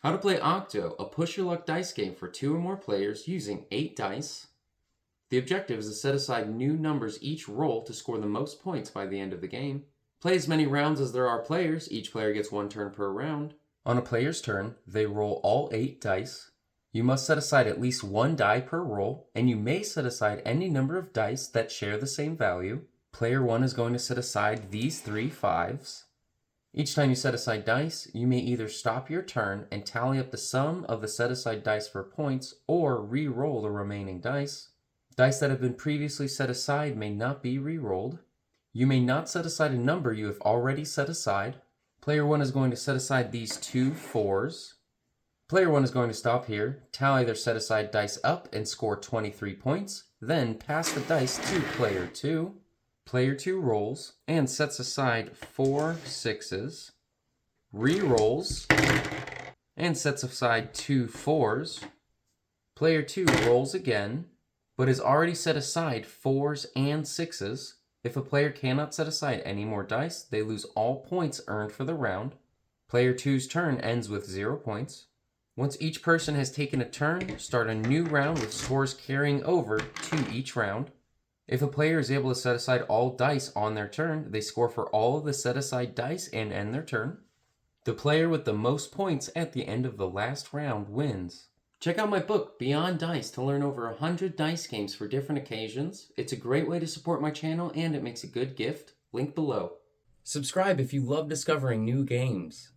How to play Octo, a push your luck dice game for 2 or more players using 8 dice. The objective is to set aside new numbers each roll to score the most points by the end of the game. Play as many rounds as there are players. Each player gets 1 turn per round. On a player's turn, they roll all 8 dice. You must set aside at least 1 die per roll, and you may set aside any number of dice that share the same value. Player 1 is going to set aside these 3 5s. Each time you set aside dice, you may either stop your turn and tally up the sum of the set aside dice for points, or re-roll the remaining dice. Dice that have been previously set aside may not be re-rolled. You may not set aside a number you have already set aside. Player 1 is going to set aside these 2 4s. Player 1 is going to stop here, tally their set aside dice up and score 23 points, then pass the dice to player 2. Player 2 rolls and sets aside 4 6s, re-rolls and sets aside 2 4s. Player 2 rolls again, but has already set aside 4s and 6s. If a player cannot set aside any more dice, they lose all points earned for the round. Player 2's turn ends with 0 points. Once each person has taken a turn, start a new round with scores carrying over to each round. If a player is able to set aside all dice on their turn, they score for all of the set aside dice and end their turn. The player with the most points at the end of the last round wins. Check out my book, Beyond Dice, to learn over 100 dice games for different occasions. It's a great way to support my channel and it makes a good gift. Link below. Subscribe if you love discovering new games.